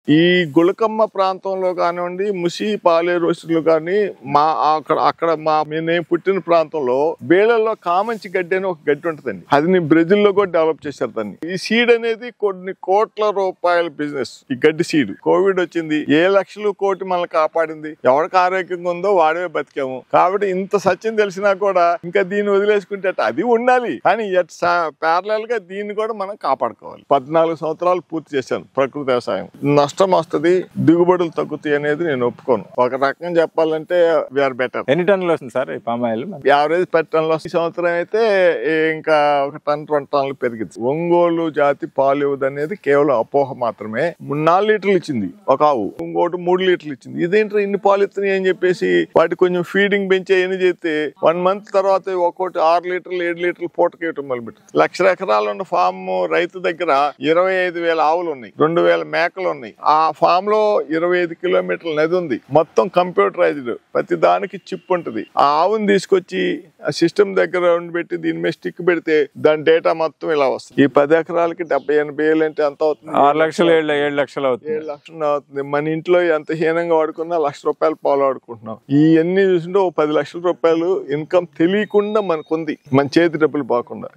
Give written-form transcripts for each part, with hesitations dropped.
ఈ గులకమ్మ ప్రాంతంలో కానివ్వండి, ముసి పాలేరు వస్తువులు కానీ అక్కడ నేను పుట్టిన ప్రాంతంలో బేళ్లలో కామంచి గడ్డి అని ఒక గడ్డి ఉంటుందండి. అది బ్రెజిల్లో కూడా డెవలప్ చేశారు దాన్ని. ఈ సీడ్ అనేది కొన్ని కోట్ల రూపాయల బిజినెస్. ఈ గడ్డి సీడ్ కోవిడ్ వచ్చింది, ఏ లక్షలు కోటి మనల్ని కాపాడింది. ఎవరికి ఆరోగ్యంగా ఉందో వాడే బతికాము. కాబట్టి ఇంత సత్యం తెలిసినా కూడా ఇంకా దీన్ని వదిలేసుకుంటే అది ఉండాలి, కానీ ప్యారలల్ గా దీన్ని కూడా మనం కాపాడుకోవాలి. 14 సంవత్సరాలు పూర్తి చేశాను ప్రకృతి వ్యవసాయం. నష్టం వస్తుంది, దిగుబడులు తగ్గుతాయి అనేది నేను ఒప్పుకోను. ఒక రకంగా చెప్పాలంటే వీఆర్ బెటర్. ఎన్ని టన్నులు వస్తుంది సార్ ఈ పామ్ ఆయిల్? యావరేజ్ 10 టన్నులు వస్తుంది. ఈ సంవత్సరం అయితే ఇంకా 1 టన్ 2 టన్నులు పెరిగింది. ఒంగోలు జాతి పాలు ఇవ్వదు అనేది కేవలం అపోహ మాత్రమే. 4 లీటర్లు ఇచ్చింది ఒక ఆవు, ఇంకోటి 3 లీటర్లు ఇచ్చింది. ఇదేంటి ఇన్ని పాలు ఇస్తున్నాయి అని చెప్పేసి వాటి కొంచెం ఫీడింగ్ పెంచి ఏం చేస్తే 1 మంత్ తర్వాత ఒక్కోటి 6 లీటర్లు 7 లీటర్లు పూటకేయటం మొదలుపెట్టింది. 1,00,000 ఎకరాలు ఉన్న ఫామ్ రైతు దగ్గర 25,000 ఆవులు ఉన్నాయి, 2,000 మేకలు ఉన్నాయి. ఆ ఫామ్ లో 25 కిలోమీటర్ల నది ఉంది. మొత్తం కంప్యూటరైజ్డ్, ప్రతి దానికి చిప్ ఉంటుంది. ఆ ఆవుని తీసుకొచ్చి ఆ సిస్టమ్ దగ్గర పెట్టి దీని మీద స్టిక్ పెడితే దాని డేటా మొత్తం ఇలా వస్తుంది. ఈ 10 ఎకరాలకి 70-80 వేలు అంటే ఎంత అవుతుంది? 6 లక్షలు 7 లక్షలు అవుతుంది. 7 లక్షలు అవుతుంది. మన ఇంట్లో ఎంత హీనంగా వాడుకున్నా ₹1,00,000 పాలు వాడుకుంటున్నాం. ఇవన్నీ చూసింటే 10 లక్షల రూపాయలు ఇన్కమ్ తెలియకుండా మనకుంది, మన చేతి డబ్బులు పోకుండా.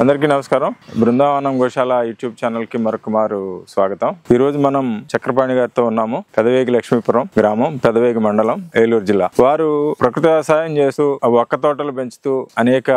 అందరికీ నమస్కారం. బృందావనం గోశాల యూట్యూబ్ ఛానల్ కి మరొకమారు స్వాగతం. ఈ రోజు మనం చక్రపాణి గారితో ఉన్నాము. పెదవేగి లక్ష్మీపురం గ్రామం, పెదవేగి మండలం, ఏలూరు జిల్లా. వారు ప్రకృతి వ్యవసాయం చేస్తూ ఒక్క తోటలు పెంచుతూ అనేక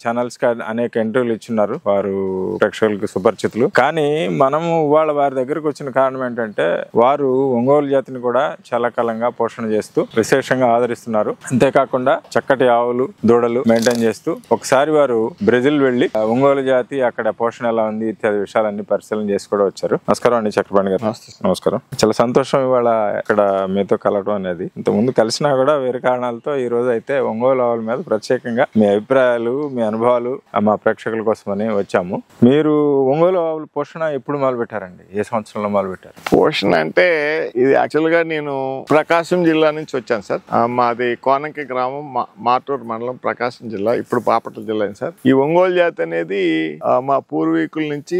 ఛానల్స్ కి అనేక ఇంటర్వ్యూలు ఇచ్చున్నారు. వారు ప్రేక్షకులకు సుపరిచితులు. కానీ మనము ఇవాళ వారి దగ్గరకు వచ్చిన కారణం ఏంటంటే వారు ఒంగోలు జాతిని కూడా చాలా కాలంగా పోషణ చేస్తూ విశేషంగా ఆదరిస్తున్నారు. అంతేకాకుండా చక్కటి ఆవులు, దూడలు మెయింటైన్ చేస్తూ ఒకసారి వారు బ్రెజిల్ వెళ్లి ఒంగోలు జాతి అక్కడ పోషణ ఎలా ఉంది ఇత్యాది విషయాలన్నీ పరిశీలన చేసి కూడా వచ్చారు. నమస్కారం అండి చక్రపాణి గారు. నమస్కారం. చాలా సంతోషం ఇవాళ ఇక్కడ మీతో కలవడం అనేది. ఇంత ముందు కలిసినా కూడా వేరే కారణాలతో ఈ రోజు అయితే ఒంగోలు ఆవుల మీద ప్రత్యేకంగా మీ అభిప్రాయాలు, మీ అనుభవాలు మా ప్రేక్షకుల కోసమని వచ్చాము. మీరు ఒంగోలు ఆవుల పోషణ ఎప్పుడు మొదలు పెట్టారండి? ఏ సంవత్సరంలో మొదలు పెట్టారు? పోషణ అంటే ఇది యాక్చువల్ గా నేను ప్రకాశం జిల్లా నుంచి వచ్చాను సార్. మాది కోనంకి గ్రామం, మాటూరు మండలం, ప్రకాశం జిల్లా, ఇప్పుడు బాపట్ల జిల్లా సార్. ఈ ఒంగోలు జాతి అనేది మా పూర్వీకుల నుంచి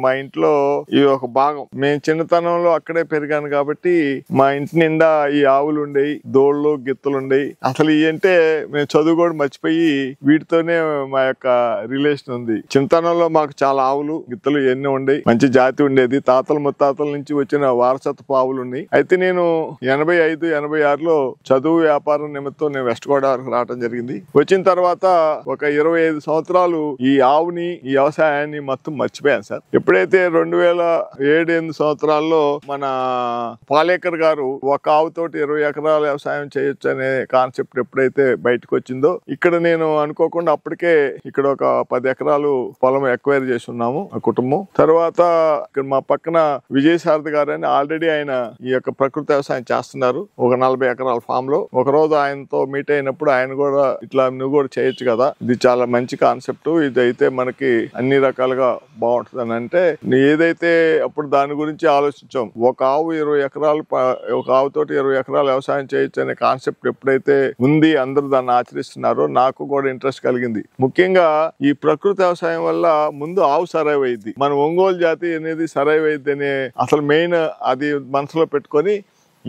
మా ఇంట్లో ఈ ఒక భాగం. మేము చిన్నతనంలో అక్కడే పెరిగాను కాబట్టి మా ఇంటి నిండా ఈ ఆవులు ఉండేవి, దోళ్ళు గిత్తలు ఉండేవి. అసలు ఇవి అంటే మేము చదువు కూడా మర్చిపోయి వీటితోనే మా యొక్క రిలేషన్ ఉంది. చిన్నతనంలో మాకు చాలా ఆవులు, గిత్తలు ఇవన్నీ ఉండేవి. మంచి జాతి ఉండేది. తాతల ముత్తాతల నుంచి వచ్చిన వారసత్వ ఆవులు ఉన్నాయి. అయితే నేను 85-86లో చదువు వ్యాపారం నిమిత్తం నేను వెస్ట్ గోదావరికి రావడం జరిగింది. వచ్చిన తర్వాత ఒక 25 సంవత్సరాలు ఈ ఆవుని, ఈ వ్యవసాయాన్ని మొత్తం మర్చిపోయాను సార్. ఎప్పుడైతే 2007-8 సంవత్సరాల్లో మన పాలేకర్ గారు ఒక ఆవుతోటి 20 ఎకరాల వ్యవసాయం చేయొచ్చు అనే కాన్సెప్ట్ ఎప్పుడైతే బయటకు వచ్చిందో, ఇక్కడ నేను అనుకోకుండా అప్పటికే ఇక్కడ ఒక 10 ఎకరాలు పొలం ఎక్వైర్ చేసి ఉన్నాము ఆ కుటుంబం. తర్వాత ఇక్కడ మా పక్కన విజయసారథి గారు అని ఆల్రెడీ ఆయన ఈ యొక్క ప్రకృతి వ్యవసాయం చేస్తున్నారు ఒక 40 ఎకరాల ఫామ్ లో. ఒక రోజు ఆయనతో మీట్ అయినప్పుడు ఆయన కూడా ఇట్లా నువ్వు కూడా చేయొచ్చు కదా, ఇది చాలా మంచి కాన్సెప్ట్, ఇది అయితే మనకి అన్ని రకాలుగా బాగుంటుంది అని అంటే ఏదైతే అప్పుడు దాని గురించి ఆలోచించాం. ఒక ఆవు 20 ఎకరాలు, ఒక ఆవుతోటి 20 ఎకరాలు వ్యవసాయం చేయొచ్చు అనే కాన్సెప్ట్ ఎప్పుడైతే ఉంది, అందరూ దాన్ని ఆచరిస్తున్నారో నాకు కూడా ఇంట్రెస్ట్ కలిగింది. ముఖ్యంగా ఈ ప్రకృతి వ్యవసాయం వల్ల ముందు ఆవు సరైవ్ అయింది, మన ఒంగోలు జాతి అనేది సరైవ్ అయింది అనే అసలు మెయిన్ అది మనసులో పెట్టుకొని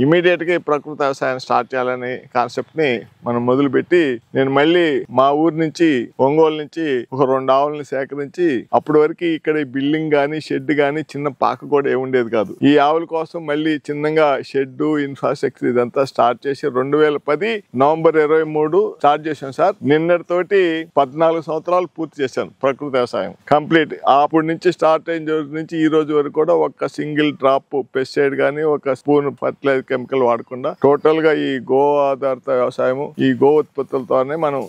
ఇమీడియట్ గా ప్రకృతి వ్యవసాయం స్టార్ట్ చేయాలనే కాన్సెప్ట్ ని మనం మొదలుపెట్టి నేను మళ్ళీ మా ఊరు నుంచి ఒంగోలు నుంచి ఒక 2 ఆవులని సేకరించి అప్పటి వరకు ఇక్కడ బిల్డింగ్ గానీ షెడ్ గానీ చిన్న పాక కూడా ఏముండేది కాదు. ఈ ఆవుల కోసం మళ్ళీ చిన్నగా షెడ్ ఇన్ఫ్రాస్ట్రక్చర్ ఇదంతా స్టార్ట్ చేసి 2010 నవంబర్ 23 స్టార్ట్ చేశాం సార్. నిన్నటితోటి 14 సంవత్సరాలు పూర్తి చేశాను ప్రకృతి వ్యవసాయం కంప్లీట్. అప్పటి నుంచి స్టార్ట్ అయిన రోజు నుంచి ఈ రోజు వరకు కూడా ఒక సింగిల్ డ్రాప్ పెస్టిసైడ్ గానీ ఒక స్పూన్ ఫర్టిలైజర్ కెమికల్ వాడకుండా టోటల్ గా ఈ గో ఆధారిత వ్యవసాయం ఈ గో ఉత్పత్తులతోనే మనం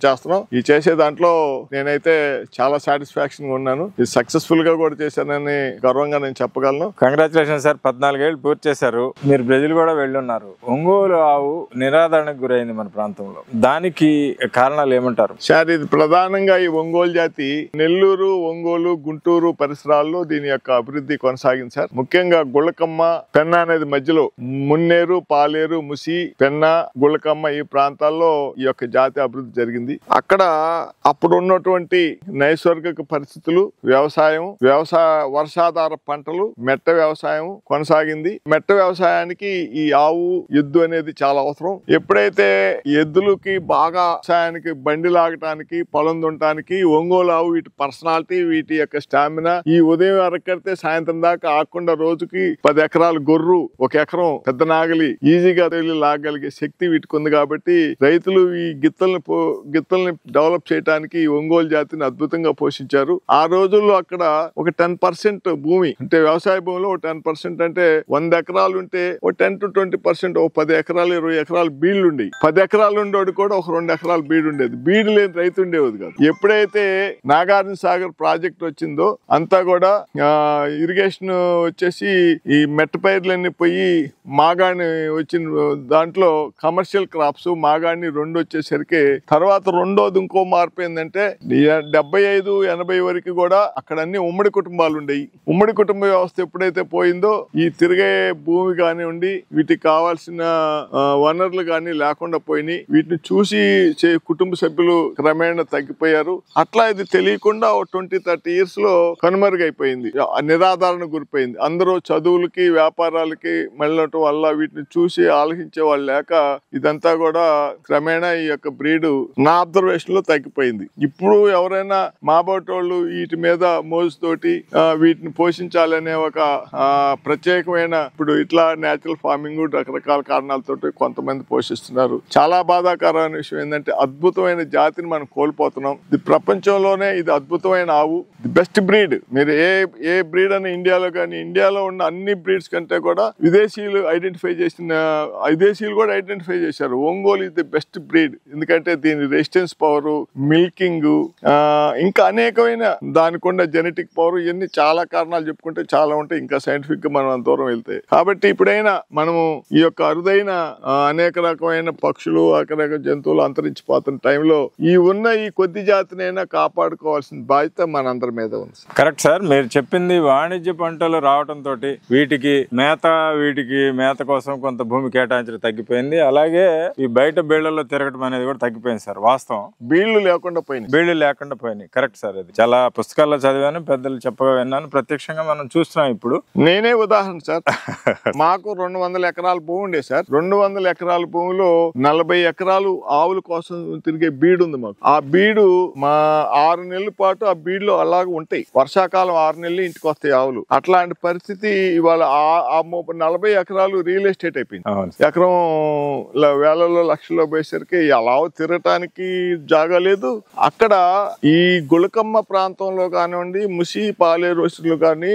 చేస్తున్నాం. ఈ చేసే దాంట్లో నేనైతే చాలా సాటిస్ఫాక్షన్ గా ఉన్నాను. ఇది సక్సెస్ఫుల్ గా కూడా చేశానని గర్వంగా నేను చెప్పగలను. Congratulation sir. 14 ఏళ్ళు పూర్తి చేశారు. మీరు బ్రెజిల్ కూడా వెళ్ళున్నారు. ఒంగోలు ఆవు నిరాదరణకు గురైంది మన ప్రాంతంలో. దానికి కారణాలు ఏమంటారు సార్? ఇది ప్రధానంగా ఈ ఒంగోలు జాతి నెల్లూరు, ఒంగోలు, గుంటూరు పరిసరాల్లో దీని యొక్క అభివృద్ధి కొనసాగింది సార్. ముఖ్యంగా గుళ్ళకమ్మ, పెన్నా అనేది మధ్యలో మున్నేరు, పాలేరు, ముసి, పెన్నా, గుళ్ళకమ్మ ఈ ప్రాంతాల్లో ఈ యొక్క జాతి అభివృద్ధి జరిగింది. అక్కడ అప్పుడు ఉన్నటువంటి నైసర్గిక పరిస్థితులు, వర్షాధార పంటలు, మెట్ట వ్యవసాయం కొనసాగింది. మెట్ట వ్యవసాయానికి ఈ ఆవు, ఎద్దు అనేది చాలా అవసరం. ఎప్పుడైతే ఎద్దులకి బాగా వ్యవసాయానికి బండి లాగటానికి, పొలం దున్నటానికి ఒంగోలు ఆవు వీటి పర్సనాలిటీ, వీటి యొక్క స్టామినా, ఈ ఉదయం అరకడితే సాయంత్రం దాకా ఆకుండా రోజుకి 10 ఎకరాలు గొర్రు, 1 ఎకరం పెద్ద నాగలి ఈజీగా వెళ్ళి లాగలిగే శక్తి వీటికి ఉంది. కాబట్టి రైతులు ఈ గిత్తల్ని డెవలప్ చేయడానికి ఈ ఒంగోలు జాతిని అద్భుతంగా పోషించారు. ఆ రోజుల్లో అక్కడ ఒక 10% భూమి అంటే వ్యవసాయ భూమిలో 10% అంటే 100 ఎకరాలు ఉంటే ఒక 10 to 20% 10 ఎకరాలు 20 ఎకరాలు బీళ్లు ఉండేవి. 10 ఎకరాలు ఉండేవాడు కూడా ఒక 2 ఎకరాలు బీడు ఉండేది. బీడు లేని రైతు ఉండేది కాదు. ఎప్పుడైతే నాగార్జున సాగర్ ప్రాజెక్ట్ వచ్చిందో అంతా కూడా ఇరిగేషన్ వచ్చేసి ఈ మెట్ట పైర్లన్నీ పోయి మాగాణి వచ్చిన దాంట్లో కమర్షియల్ క్రాప్స్ మాగాణి 2 వచ్చేసరికి తర్వాత రెండోది ఇంకో మార్పు ఏంటంటే 75-80 వరకు కూడా అక్కడ అన్ని ఉమ్మడి కుటుంబాలు ఉండేవి. ఉమ్మడి కుటుంబ వ్యవస్థ ఎప్పుడైతే పోయిందో ఈ తిరిగే భూమి కానివ్వండి, వీటికి కావాల్సిన వనరులు కానీ లేకుండా పోయినాయి. వీటిని చూసి కుటుంబ సభ్యులు క్రమేణా తగ్గిపోయారు. అట్లా ఇది తెలియకుండా 20-30 years లో కనుమరుగైపోయింది, నిరాధారణ గురిపోయింది. అందరూ చదువులకి, వ్యాపారాలకి వెళ్ళటం వల్ల వీటిని చూసి ఆలోచించే వాళ్ళు లేక ఇదంతా కూడా క్రమేణా ఈ యొక్క బ్రీడ్ నా అబ్జర్వేషన్ లో తగ్గిపోయింది. ఇప్పుడు ఎవరైనా మాబోటోళ్ళు వీటి మీద మోజుతోటి వీటిని పోషించాలనే ఒక ప్రత్యేకమైన ఇప్పుడు ఇట్లా నేచురల్ ఫార్మింగ్ రకరకాల కారణాలతో కొంతమంది పోషిస్తున్నారు. చాలా బాధాకరమైన విషయం ఏంటంటే అద్భుతమైన జాతిని మనం కోల్పోతున్నాం. ఇది ప్రపంచంలోనే ఇది అద్భుతమైన ఆవు, ది బెస్ట్ బ్రీడ్. మీరు ఏ బ్రీడ్ అని ఇండియాలో కానీ, ఇండియాలో ఉన్న అన్ని బ్రీడ్స్ కంటే కూడా విదేశీయులు కూడా ఐడెంటిఫై చేశారు ఒంగోలు ఇది ది బెస్ట్ బ్రీడ్. ఎందుకంటే దీని రెసిస్టెన్స్ పవర్, మిల్కింగ్, ఇంకా అనేకమైన దానికి ఉన్న జెనెటిక్ పవర్, ఇవన్నీ చాలా కారణాలు చెప్పుకుంటే చాలా ఉంటాయి. ఇంకా సైంటిఫిక్ గా మనం అంత దూరం వెళ్తే. కాబట్టి ఇప్పుడైనా మనము ఈ యొక్క అరుదైన అనేక రకమైన పక్షులు, అనేక జంతువులు అంతరించిపోతున్న టైంలో ఈ కొద్ది జాతినైనా కాపాడుకోవాల్సిన బాధ్యత మనందరి మీద ఉంది. Correct sir. మీరు చెప్పింది వాణిజ్య పంటలు రావడంతో వీటికి మేత కోసం కొంత భూమి కేటాయించడం తగ్గిపోయింది. అలాగే ఈ బయట బీళ్లలో తిరగడం అనేది కూడా తగ్గిపోయింది సార్. వాస్తవం, బీళ్లు లేకుండా పోయినాయి. Correct sir. అది చాలా పుస్తకాల్లో చదివాను, పెద్దలు చెప్పగా విన్నాను, ప్రత్యక్షంగా మనం చూస్తున్నాం. ఇప్పుడు నేనే ఉదాహరణ సార్. మాకు 200 ఎకరాల భూమి ఉండే సార్. 200 ఎకరాల భూమిలో 40 ఎకరాలు ఆవుల కోసం తిరిగే బీడు ఉంది మాకు. ఆ బీడు మా 6 నెలల పాటు ఆ బీడులో అలాగే ఉంటాయి. వర్షాకాలం 6 నెలలు ఇంటికి వస్తాయి ఆవులు. అట్లాంటి పరిస్థితి ఇవాళ 40 ఎకరాలు రియల్ ఎస్టేట్ అయిపోయింది. ఎకరం వేలలో లక్షల్లో పోయేసరికి అలా తిరగటానికి జాగా లేదు. అక్కడ ఈ గుళకమ్మ ప్రాంతంలో కానివ్వండి, ముసి, పాలేరు కానీ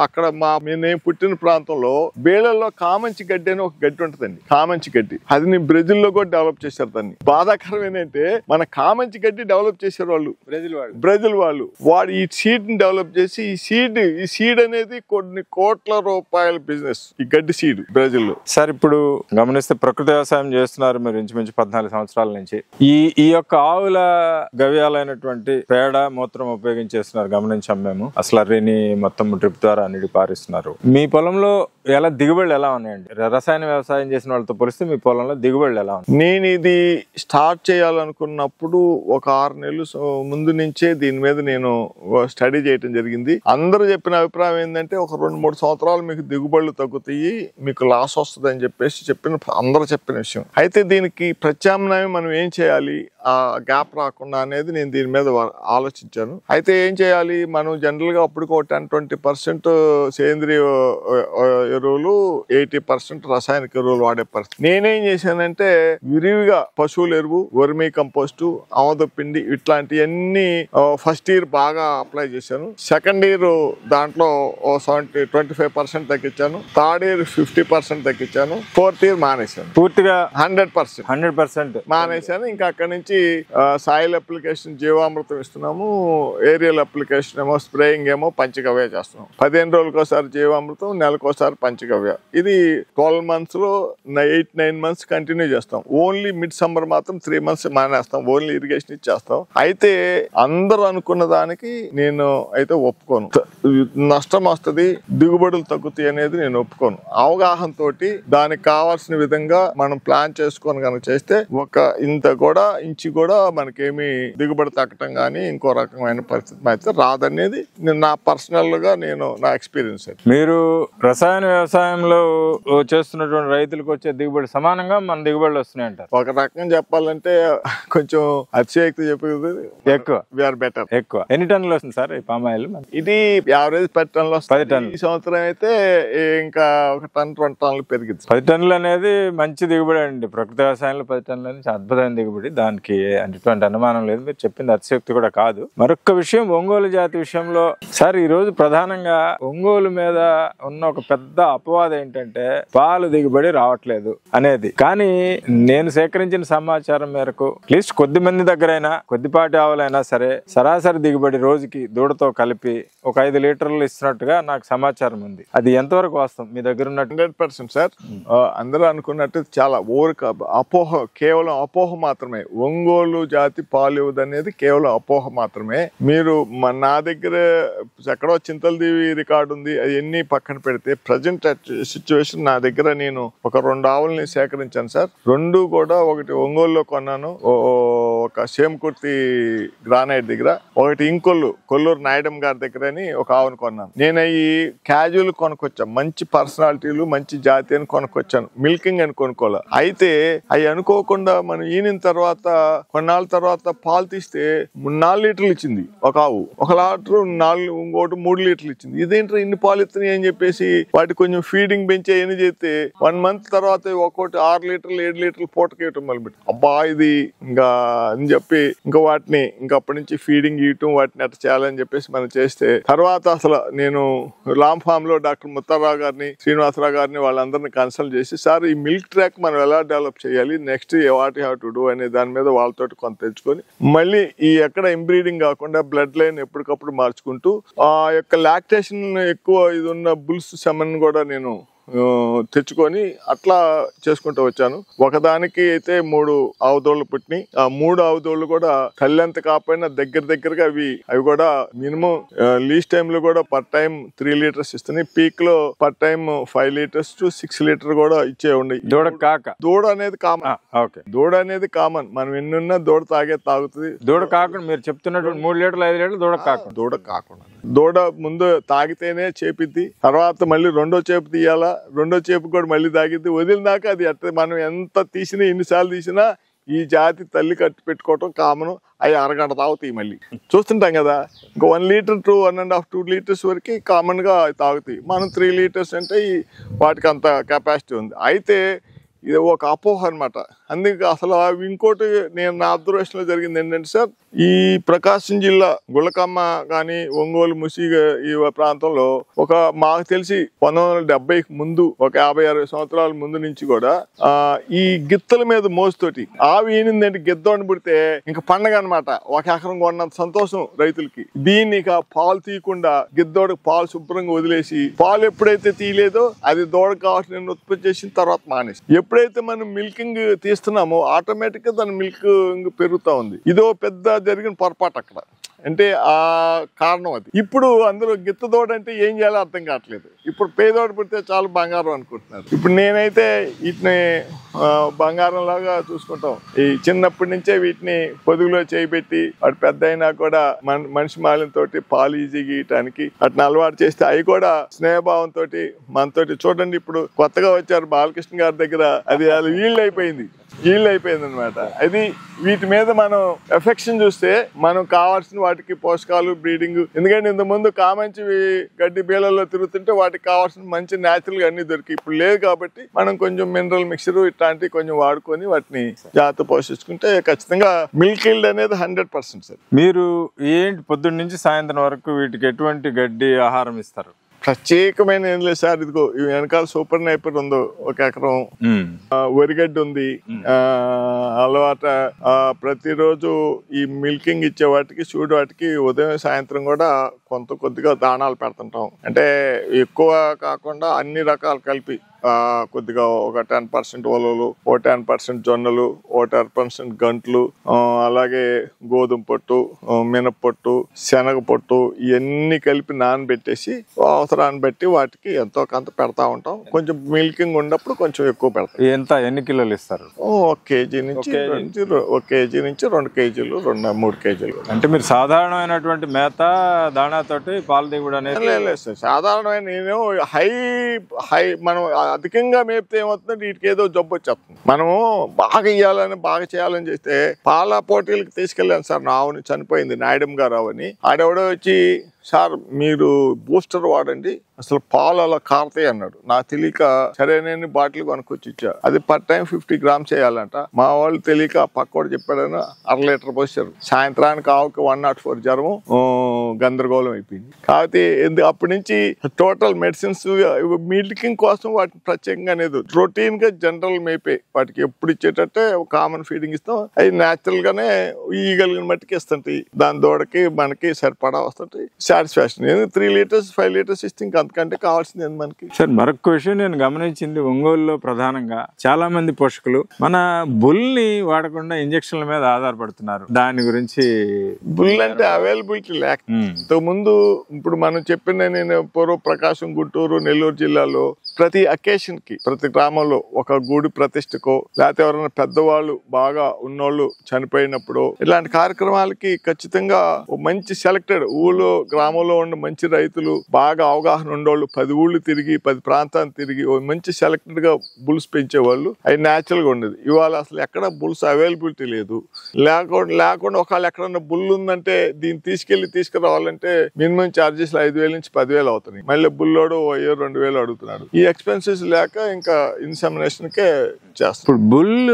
అక్కడ నేను పుట్టిన ప్రాంతంలో బేళల్లో కామంచి గడ్డి అని ఒక గడ్డి ఉంటదండి. కామంచి గడ్డి అది బ్రెజిల్ లో కూడా డెవలప్ చేశారు. దాన్ని బాధాకరం ఏంటంటే మన కామంచి గడ్డి డెవలప్ చేశారు వాళ్ళు, బ్రెజిల్ వాళ్ళు. వాడు ఈ సీడ్ ని డెవలప్ చేసి ఈ సీడ్ అనేది కొన్ని కోట్ల రూపాయల బిజినెస్, ఈ గడ్డి సీడ్ బ్రెజిల్ లో. సార్ ఇప్పుడు గమనిస్తే ప్రకృతి వ్యవసాయం చేస్తున్నారు మీరు ఇంచుమించు 14 సంవత్సరాల నుంచి. ఈ యొక్క ఆవుల గవ్యాలైనటువంటి పేడ, మూత్రం ఉపయోగించేస్తున్నారు, గమనించాం మేము. అసలు మొత్తం డ్రిప్ ద్వారా నీటి పారిస్తున్నారు. మీ పొలంలో ఎలా దిగుబడులు ఎలా ఉన్నాయండి? రసాయన వ్యవసాయం చేసిన వాళ్ళతో పోలిస్తే మీ పొలంలో దిగుబడులు ఎలా ఉన్నాయి? నేను ఇది స్టార్ట్ చేయాలనుకున్నప్పుడు ఒక 6 నెలలు ముందు నుంచే దీని మీద నేను స్టడీ చేయటం జరిగింది. అందరూ చెప్పిన అభిప్రాయం ఏంటంటే ఒక 2-3 సంవత్సరాలు మీకు దిగుబడులు తగ్గుతాయి, మీకు లాస్ వస్తుంది అని చెప్పేసి అందరూ చెప్పిన విషయం. అయితే దీనికి ప్రత్యామ్నాయం మనం ఏం చేయాలి, ఆ గ్యాప్ రాకుండా అనేది నేను దీని మీద ఆలోచించాను. అయితే ఏం చేయాలి, మనం జనరల్ గా అప్పటికి 10-20% సేంద్రియ ఎరువులు, 80% రసాయనిక ఎరువులు వాడే పరిస్థితి. నేనేం చేశానంటే విరివిగా పశువుల ఎరువు, వర్మీ కంపోస్టు, ఆముద పిండి ఇట్లాంటివన్నీ ఫస్ట్ ఇయర్ బాగా అప్లై చేశాను. సెకండ్ ఇయర్ దాంట్లో 25% తగ్గించాను. థర్డ్ ఇయర్ 50% తగ్గించాను. ఫోర్త్ ఇయర్ మానేశాను పూర్తిగా 100% మానేశాను. ఇంకా అక్కడి నుంచి సాయిల్ అప్లికేషన్ జీవామృతం ఇస్తున్నాము, ఏరియల్ అప్లికేషన్ ఏమో స్ప్రేయింగ్ ఏమో పంచగవ్య చేస్తున్నాం. 15 రోజులకోసారి జీవామృతం, నెలకోసారి పంచగవ్య. ఇది 12 months లో 8-9 months కంటిన్యూ చేస్తాం. ఓన్లీ మిడ్ సమ్మర్ మాత్రం 3 months మానేస్తాం, ఓన్లీ ఇరిగేషన్ ఇచ్చేస్తాం. అయితే అందరూ అనుకున్న దానికి నేను అయితే ఒప్పుకోను. నష్టం వస్తుంది, దిగుబడులు తగ్గుతాయి అనేది నేను ఒప్పుకోను. అవగాహన తోటి దానికి కావాల్సిన విధంగా మనం ప్లాన్ చేసుకొని కనుక చేస్తే ఇంచి కూడా మనకేమి దిగుబడి తగ్గటం కానీ ఇంకో రకమైన పరిస్థితి అయితే రాదనేది నా పర్సనల్ గా నా ఎక్స్పీరియన్స్. మీరు రసాయన వ్యవసాయంలో చేస్తున్నటువంటి రైతులకు వచ్చే దిగుబడి సమానంగా మన దిగుబడులు వస్తున్నాయి అంటారు? ఒక రకంగా చెప్పాలంటే కొంచెం అతిశయక్తి చెప్పేది ఎక్కువ, వీఆర్ బెటర్. ఎక్కువ. ఎన్ని టన్నులు వస్తుంది సార్ ఈ పామాయిల్? ఇది యావరేజ్ 10 టన్నులు వస్తుంది. 10 టన్నులు. ఈ సంవత్సరం అయితే ఇంకా 1 టన్ 2 టన్నులు పెరిగింది. 10 టన్నులు అనేది మంచి దిగుబడి అండి. ప్రకృతి వ్యవసాయంలో 10 టన్నులు అనేది అద్భుతమైన దిగుబడి, దానికి అటువంటి అనుమానం లేదు. మీరు చెప్పింది అతిశక్తి కూడా కాదు. మరొక విషయం, ఒంగోలు జాతి విషయంలో సార్ ఈ రోజు ప్రధానంగా ఒంగోలు మీద ఉన్న ఒక పెద్ద అపవాదం ఏంటంటే పాలు దిగుబడి రావట్లేదు అనేది. కానీ నేను సేకరించిన సమాచారం మేరకు అట్లీస్ట్ కొద్ది మంది దగ్గరైనా, కొద్దిపాటి ఆవులైనా సరే సరాసరి దిగుబడి రోజుకి దూడతో కలిపి ఒక 5 లీటర్లు ఇస్తున్నట్టుగా నాకు సమాచారం ఉంది. అది ఎంతవరకు వాస్తవం మీ దగ్గర ఉన్నట్టు? 100% సార్. అందరూ అనుకున్నట్టు చాలా అపోహ, కేవలం అపోహ మాత్రమే. ఒంగోలు జాతి పాలు ఇవ్వదనేది కేవలం అపోహ మాత్రమే. మీరు నా దగ్గర ఎక్కడో చింతలదేవి రికార్డు ఉంది, అవన్నీ పక్కన పెడితే ప్రజెంట్ సిచ్యువేషన్ నా దగ్గర నేను ఒక 2 ఆవుల్ని సేకరించాను సార్. 2 కూడా, ఒకటి ఒంగోలులో కొన్నాను, ఒక సేమకుర్తి గ్రానైట్ దగ్గర, ఒకటి కొల్లూరు నాయుడం గారి దగ్గర అని ఒక ఆవును కొన్నాను. నేను అవి క్యాజువల్ కొనుక్కొచ్చాను, మంచి పర్సనాలిటీలు మంచి జాతి అని కొనుక్కొచ్చాను. మిల్కింగ్ అని కొనుక్కోలే. అయితే అవి అనుకోకుండా మనం ఈనిన తర్వాత కొన్నాళ్ళ తర్వాత పాలు తీస్తే 4 లీటర్లు ఇచ్చింది ఒక ఆవు. ఒక లీటర్ 4, ఇంకోటి 3 లీటర్లు ఇచ్చింది. ఇదేంటి ఇన్ని పాలు ఇస్తున్నాయి అని చెప్పేసి వాటి కొంచెం ఫీడింగ్ పెంచి ఏం చేస్తే 1 month తర్వాత ఒక్కోటి 6 లీటర్లు 7 లీటర్లు పూటకేయటం మొదలుపెట్టి, అబ్బా ఇది ఇంకా అని చెప్పి ఇంకా వాటిని అప్పటి నుంచి ఫీడింగ్ ఇవ్వటం, వాటిని అట్లా చేయాలని చెప్పేసి మనం చేస్తే తర్వాత అసలు నేను లాంగ్ ఫామ్ లో డాక్టర్ ముత్తారావు గారిని, శ్రీనివాసరావు గారిని వాళ్ళందరినీ కన్సల్ట్ చేసి, సార్ ఈ మిల్క్ ట్రాక్ మనం ఎలా డెవలప్ చేయాలి, next what you have to do అనే దాని మీద వాళ్ళతో కొంత తెచ్చుకొని మళ్ళీ ఈ ఎక్కడ ఇంబ్రీడింగ్ కాకుండా బ్లడ్ లైన్ ఎప్పటికప్పుడు మార్చుకుంటూ ఆ యొక్క లాక్టేషన్ ఎక్కువ ఇది ఉన్న బుల్స్ సెమన్ కూడా నేను తెచ్చుకొని అట్లా చేసుకుంటూ వచ్చాను. ఒకదానికి అయితే 3 ఆవుదోళ్లు పుట్టినాయి. ఆ 3 ఆవుదోళ్లు కూడా తల్లంత కాకపోయినా దగ్గరగా అవి కూడా మినిమం లీస్ట్ టైమ్ లో కూడా పర్ టైం 3 లీటర్స్ ఇస్తున్నాయి. పీక్ లో per time 5 litres to 6 litre కూడా ఇచ్చే ఉన్నాయి. దూడ అనేది కామన్. మనం ఎన్నున్నా దూడ తాగుతుంది. దూడ కాకుండా మీరు చెప్తున్నట్టు 3 లీటర్లు 5 లీటర్లు దూడ కాకుండా దూడ ముందు తాగితేనే చేపిద్ది, తర్వాత మళ్ళీ 2వ చేపు తీయాలా, 2వ చేపు కూడా మళ్ళీ తాగిద్ది. వదిలినాక అది మనం ఎంత తీసినా, ఎన్నిసార్లు తీసినా ఈ జాతి తల్లి కట్టి పెట్టుకోవటం కామన్. అవి అరగంట తాగుతాయి. మళ్ళీ చూస్తుంటాం కదా, ఇంకా 1 లీటర్ టు 1.5, 2 లీటర్స్ వరకు కామన్ గా తాగుతాయి. మనం 3 లీటర్స్ అంటే వాటికి అంత కెపాసిటీ ఉంది. అయితే ఇది ఒక అపోహ అనమాట. అందుకే అసలు ఇంకోటి నా అబ్జర్వేషన్ లో జరిగింది ఏంటంటే సార్, ఈ ప్రకాశం జిల్లా గుళ్ళకమ్మ కానీ ఒంగోలు ముసిగ ఈ ప్రాంతంలో మాకు తెలిసి 1970 ముందు ఒక 50-60 సంవత్సరాల ముందు నుంచి కూడా ఈ గిత్తల మీద మోసుతోటి ఆవి ఈనిందంటే గిద్దోని పుడితే ఇంకా పండగ అనమాట. 1 ఎకరం కొన్నంత సంతోషం రైతులకి. దీన్ని ఇక పాలు తీయకుండా గిద్దోడికి పాలు శుభ్రంగా వదిలేసి, పాలు ఎప్పుడైతే తీయలేదో అది దూడకు కావాల్సిన ఉత్పత్తి చేసిన తర్వాత మానేసి, ఎప్పుడైతే మనం మిల్కింగ్ తీస్తున్నామో ఆటోమేటిక్ గా దాని మిల్కింగ్ పెరుగుతా ఉంది. ఇదో పెద్ద జరిగిన పొరపాటు అక్కడ. అంటే ఆ కారణం అది. ఇప్పుడు అందరూ గిత్తదోడు అంటే ఏం చేయాలో అర్థం కావట్లేదు. ఇప్పుడు పేదోడు పుడితే చాలా బంగారం అనుకుంటున్నారు. ఇప్పుడు నేనైతే వీటిని బంగారం లాగా చూసుకుంటాం. ఈ చిన్నప్పటి నుంచే వీటిని పొదుగులో చేయబెట్టి వాడు పెద్ద అయినా కూడా మనిషి మాలిన పాలు ఈజీగా ఇయటానికి అట్లా అలవాటు చేస్తే అవి కూడా స్నేహభావంతో మనతోటి చూడండి. ఇప్పుడు కొత్తగా వచ్చారు బాలకృష్ణ గారి దగ్గర, అది వీళ్ళు అయిపోయింది అనమాట. అది వీటి మీద మనం ఎఫెక్షన్ చూస్తే మనం కావాల్సిన వాటికి పోషకాలు, బ్రీడింగ్, ఎందుకంటే ఇంత ముందు కామంచి గడ్డి బీళ్ళల్లో తిరుగుతుంటే వాటికి కావాల్సిన మంచి న్యాచురల్ గా అన్ని దొరికి ఇప్పుడు లేదు. కాబట్టి మనం కొంచెం మినరల్ మిక్చర్ ఇట్లాంటివి కొంచెం వాడుకొని వాటిని జాగ్రత్త పోషించుకుంటే ఖచ్చితంగా మిల్క్ ఈల్డ్ అనేది 100% సార్. మీరు ఏంటి పొద్దున్న నుంచి సాయంత్రం వరకు వీటికి ఎటువంటి గడ్డి ఆహారం ఇస్తారు? ప్రత్యేకమైన ఏం లేదు సార్. ఇదిగో వెనకాల సూపర్ నైపర్ ఉందో 1 ఎకరం, వరిగడ్డి ఉంది. అలవాట ప్రతిరోజు ఈ మిల్కింగ్ ఇచ్చే వాటికి చూడు వాటికి ఉదయం సాయంత్రం కూడా కొద్దిగా దాణాలు పెడుతుంటాం. అంటే ఎక్కువ కాకుండా అన్ని రకాలు కలిపి కొద్దిగా ఒక 10% ఒలవలు, 10% జొన్నలు, 10% గంట్లు, అలాగే గోధుమ పొట్టు, మినప్పొట్టు, శనగ పొట్టు ఇవన్నీ కలిపి నానబెట్టేసి అవసరాన్ని బట్టి వాటికి ఎంతో కొంత పెడతా ఉంటాం. కొంచెం మిల్కింగ్ ఉన్నప్పుడు కొంచెం ఎక్కువ పెడతాం. ఎన్ని కిలోలు ఇస్తారు? 1 కేజీ నుంచి 2 కేజీలు, 3 కేజీలు. అంటే మీరు సాధారణమైనటువంటి మేత దాణాతోటి పాల దిగుబడి అనేది లేదు. సాధారణమైన నేను హై మనం అధికంగా మేపితే ఏమవుతుందంటే వీటికి ఏదో జబ్బు వచ్చేస్తుంది. మనము బాగా చేయాలని చేస్తే పాల పోటీలకు తీసుకెళ్ళాను సార్. నా ఆవుని చనిపోయింది, నాయుడు గారు ఆవుని. ఆడెవడో వచ్చి, సార్ మీరు బూస్టర్ వాడండి, అసలు పాలు అలా కారతాయి అన్నాడు. నాకు తెలియక సరైన బాటిల్ కొనుక్కొచ్చి ఇచ్చా. అది పర్ టైం 50 గ్రామ్స్ చేయాలంట. మా వాళ్ళు తెలియక పక్కోడు చెప్పాడని 1/2 లీటర్ పోసారు. సాయంత్రానికి ఆవుకి 104 జ్వరం, గందరగోళం అయిపోయింది. కాబట్టి అప్పటి నుంచి టోటల్ మెడిసిన్స్ మిల్కింగ్ కోసం వాటిని ప్రత్యేకంగా అనేది రొటీన్ గా జనరల్ మేపే వాటికి ఎప్పుడు ఇచ్చేటట్టే కామన్ ఫీడింగ్ ఇస్తాం. అవి న్యాచురల్ గానే ఈగలిగిన మట్టికి ఇస్తుంటాయి. దాని దూడకి మనకి సరిపడా వస్తుంటాయి. సాటిస్ఫాక్షన్ 3 లీటర్స్ 5 లీటర్స్ ఇస్తే ఇంకా అంతకంటే కావాల్సింది మనకి. సార్ మరొక విషయం నేను గమనించింది, ఒంగోలులో ప్రధానంగా చాలా మంది పోషకులు మన బుల్ని వాడకుండా ఇంజక్షన్ల మీద ఆధారపడుతున్నారు. దాని గురించి బుల్ అంటే అవైలబిలిటీ లేక ఇంతకుముందు ఇప్పుడు మనం చెప్పిన నేను ప్రకాశం, గుంటూరు, నెల్లూరు జిల్లాలో ప్రతి అకేషన్ కి ప్రతి గ్రామంలో ఒక గుడి ప్రతిష్టకో లేకపోతే ఎవరైనా పెద్దవాళ్ళు బాగా ఉన్నోళ్ళు చనిపోయినప్పుడు ఇలాంటి కార్యక్రమాలకి ఖచ్చితంగా మంచి సెలెక్టెడ్ ఊళ్ళో గ్రామంలో ఉన్న మంచి రైతులు బాగా అవగాహన ఉండేవాళ్ళు 10 ఊళ్ళు తిరిగి 10 ప్రాంతాలు తిరిగి మంచి సెలెక్టెడ్ గా బుల్స్ పెంచేవాళ్ళు. అవి న్యాచురల్ గా ఉండేది. ఇవాళ అసలు ఎక్కడ బుల్స్ అవైలబిలిటీ లేదు. లేకుండా ఒకవేళ ఎక్కడన్నా బుల్ ఉందంటే దీన్ని తీసుకురావాలంటే మినిమం చార్జెస్ 5,000 నుంచి 10,000 అవుతున్నాయి. మళ్ళీ బుల్లోడు 1,000-2,000 అడుగుతున్నాడు. ఈ ఎక్స్పెన్సెస్ లేక ఇంకా ఇన్సెమినేషన్ కే చేస్తారు. ఇప్పుడు బుల్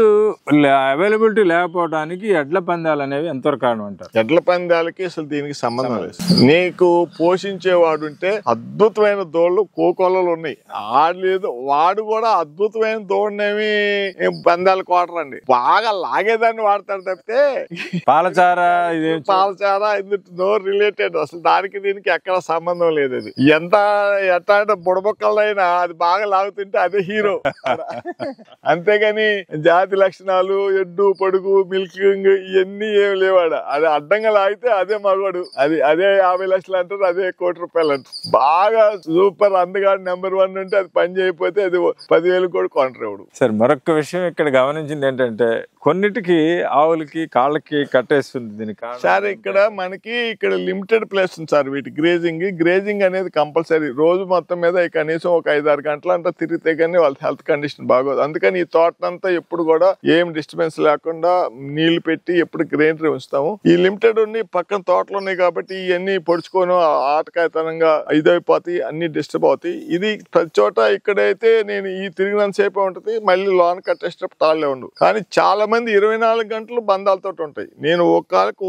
అవైలబిలిటీ లేకపోవడానికి ఎడ్ల పందాలు అనేవి ఎంతవరకు కారణం అంటారు? ఎడ్ల పందాలకి అసలు దీనికి సంబంధం లేదు. నీకు పోషించేవాడు ఉంటే అద్భుతమైన దోళ్ళు కోకొల్లలు ఉన్నాయి. ఆడలేదు వాడు కూడా అద్భుతమైన దోడినేమి పందాలు కోటరండి. బాగా లాగేదాన్ని వాడతాడు తప్పితే పాలచారా నో రిలేటెడ్. అసలు దానికి దీనికి ఎక్కడ సంబంధం లేదు. అది ఎట్లా బుడబొక్కలైనా అది బాగా లాగుతుంటే అదే హీరో. అంతేగాని జాతి లక్షణాలు, ఎడ్డు పొడుగు, మిల్కింగ్ ఇవన్నీ ఏమి లేవాడ. అది అడ్డంగా లాగితే అదే మగవాడు. అదే 50 లక్షలు అంటారు, అదే 1 కోటి రూపాయలు అంటారు. బాగా సూపర్ అందగాడు నెంబర్ 1 అంటే అది పని చేయకపోతే అది 10,000 కూడా కొంటరేవుడు. సార్ మరొక విషయం ఇక్కడ గమనించింది ఏంటంటే కొన్నిటికి ఆవులకి కాళ్ళకి కట్టేస్తుంది. దీనికి సార్ ఇక్కడ లిమిటెడ్ ప్లేస్ ఉంది సార్ వీటి గ్రేజింగ్ అనేది కంపల్సరీ. రోజు మొత్తం మీద కనీసం ఒక 5-6 గంటలు అంతా తిరిగితే గానీ వాళ్ళ హెల్త్ కండిషన్ బాగోదు. అందుకని ఈ తోటనంతా ఎప్పుడు కూడా ఏం డిస్టర్బెన్స్ లేకుండా నీళ్లు పెట్టి ఎప్పుడు గ్రీనరీ ఉంచుతాము. ఈ లిమిటెడ్ ఉండి పక్కన తోటలు ఉన్నాయి కాబట్టి ఇవన్నీ పొడుచుకోను ఆటకాయతనంగా ఇదైపోతాయి, అన్ని డిస్టర్బ్ అవుతాయి. ఇది ప్రతి చోట ఇక్కడైతే నేను ఈ తిరిగినంత సేపే ఉంటది, మళ్ళీ లోన్ కట్టేసేటప్పుడు తాళ్లే ఉండు. కానీ చాలా మంది 24 గంటలు బంధాలతో ఉంటాయి. నేను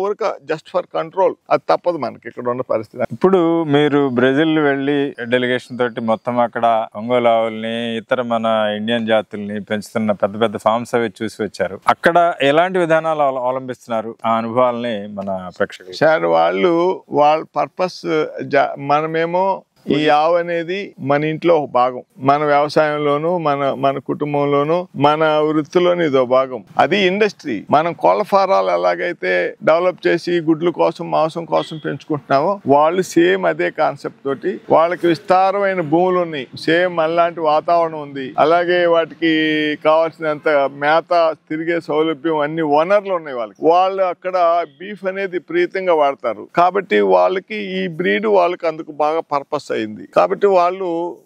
ఊరక జస్ట్ ఫర్ కంట్రోల్, అది తప్పదు మనకి ఇక్కడ ఉన్న పరిస్థితి. ఇప్పుడు మీరు బ్రెజిల్ వెళ్లి డెలిగేషన్ తోటి మొత్తం అక్కడ ఒంగోలు ఆవుల్ని ఇతర మన ఇండియన్ జాతుల్ని పెంచుతున్న పెద్ద పెద్ద ఫార్మ్స్ అవి చూసి వచ్చారు. అక్కడ ఎలాంటి విధానాలు అవలంబిస్తున్నారు? ఆ అనుభవాల్ని మన ప్రేక్షకులు సార్ వాళ్ళ పర్పస్ మనమేమో ఈ ఆవు అనేది మన ఇంట్లో ఒక భాగం, మన వ్యవసాయంలోను మన కుటుంబంలోను మన వృత్తిలోని ఇదో భాగం. అది ఇండస్ట్రీ. మనం కోళ్ల ఫారాలు ఎలాగైతే డెవలప్ చేసి గుడ్ల కోసం మాంసం కోసం పెంచుకుంటున్నామో వాళ్ళు సేమ్ అదే కాన్సెప్ట్ తోటి వాళ్ళకి విస్తారమైన భూములు ఉన్నాయి, సేమ్ అలాంటి వాతావరణం ఉంది, అలాగే వాటికి కావాల్సినంత మేత తిరిగే సౌలభ్యం అన్ని వనరులు ఉన్నాయి వాళ్ళకి. వాళ్ళు అక్కడ బీఫ్ అనేది ప్రీతంగా వాడతారు కాబట్టి వాళ్ళకి ఈ బ్రీడ్ వాళ్ళకి అందుకు బాగా పర్పస్ అయింది. కాబట్టి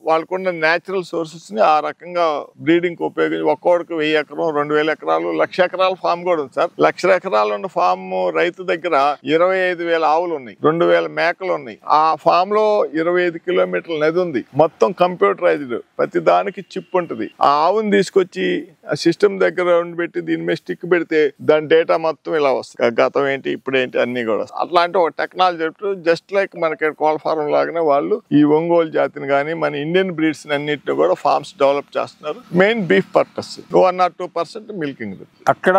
వాళ్ళకున్న న్యాచురల్ సోర్సెస్ ని ఆ రకంగా బ్రీడింగ్ ఉపయోగించి ఒక్కొక్కడికి 1000 ఎకరం 2000 ఎకరాలు 1,00,000 ఎకరాల ఫామ్ కూడా ఉంది సార్. 1,00,000 ఎకరాలు ఉన్న ఫామ్ రైతు దగ్గర 25,000 ఆవులు ఉన్నాయి, 2,000 మేకలు ఉన్నాయి. ఆ ఫామ్ లో 25 కిలోమీటర్ల నది ఉంది, మొత్తం కంప్యూటరైజ్డ్, ప్రతి దానికి చిప్ ఉంటుంది. ఆ ఆవుని తీసుకొచ్చి ఆ సిస్టమ్ దగ్గర పెట్టి దీని మీద స్టిక్ పెడితే దాని డేటా మొత్తం ఇలా వస్తుంది, గతం ఏంటి ఇప్పుడేంటి అన్ని కూడా. అట్లాంటి ఒక టెక్నాలజీ జస్ట్ లైక్ మనకి కోళ్ల ఫారం లాగానే వాళ్ళు ఈ ఒంగోలు జాతిని కానీ మన ఇండియన్ బ్రీడ్స్ అన్నింటిని కూడా ఫార్మ్స్ డెవలప్ చేస్తున్నారు. Main beef purpose, 1 or 2% milking. అక్కడ